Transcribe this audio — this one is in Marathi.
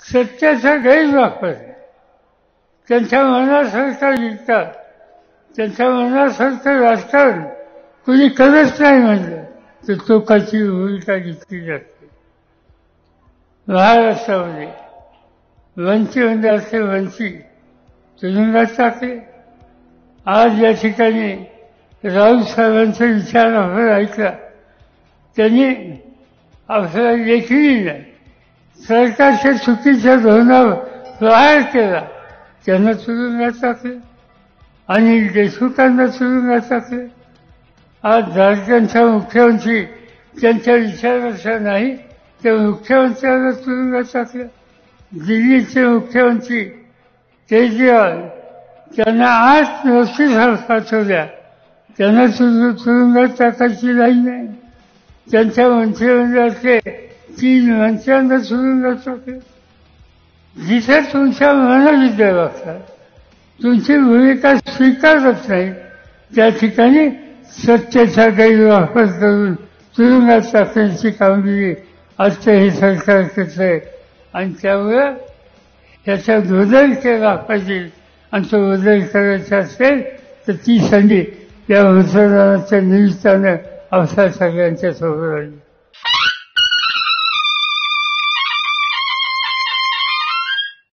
सत्याचा गैरवापर, त्यांच्या मनासारखं लिहितात, त्यांच्या मनासारखं राजकारण कुणी करत नाही म्हणलं तर टोकाची भूमिका घेतली जाते. महाराष्ट्रामध्ये वंची म्हणजे असे वंची तुरुंगात टाकले. आज या ठिकाणी राऊत साहेबांचा विचार आपण ऐकला. त्यांनी आपल्याला लेखी नाही, सरकारच्या चुकीच्या धोरणावर प्रहार केला, त्यांना तुरुंगात टाकले. आणि देशमुखांना तुरुंगात टाकले. आज झारखंडचा मुख्यमंत्री त्यांच्या विचाराचा नाही, त्या मुख्यमंत्र्यांना तुरुंगात टाकलं. दिल्लीचे मुख्यमंत्री केजरीवाल त्यांना आज नोटीस पाठवल्या, त्यांना तुरुंगात टाकायची नाही. त्यांच्या मंत्रिमंडळातले 3 मंत्र्यांना तुरुंगात टाकले. जिथे तुमच्या मनविद्या वागतात, तुमची भूमिका स्वीकारत नाही, त्या ठिकाणी सत्तेचा गैरवापर करून तुरुंगात टाकण्याची कामगिरी आजचं हे सरकार करत आहे. आणि त्यामुळं त्याचा बदल केला पाहिजे. आणि तो बदल करायचा असेल तर ती संधी या मतदानाच्या निमित्तानं आपल्या सगळ्यांच्या सोबत आली.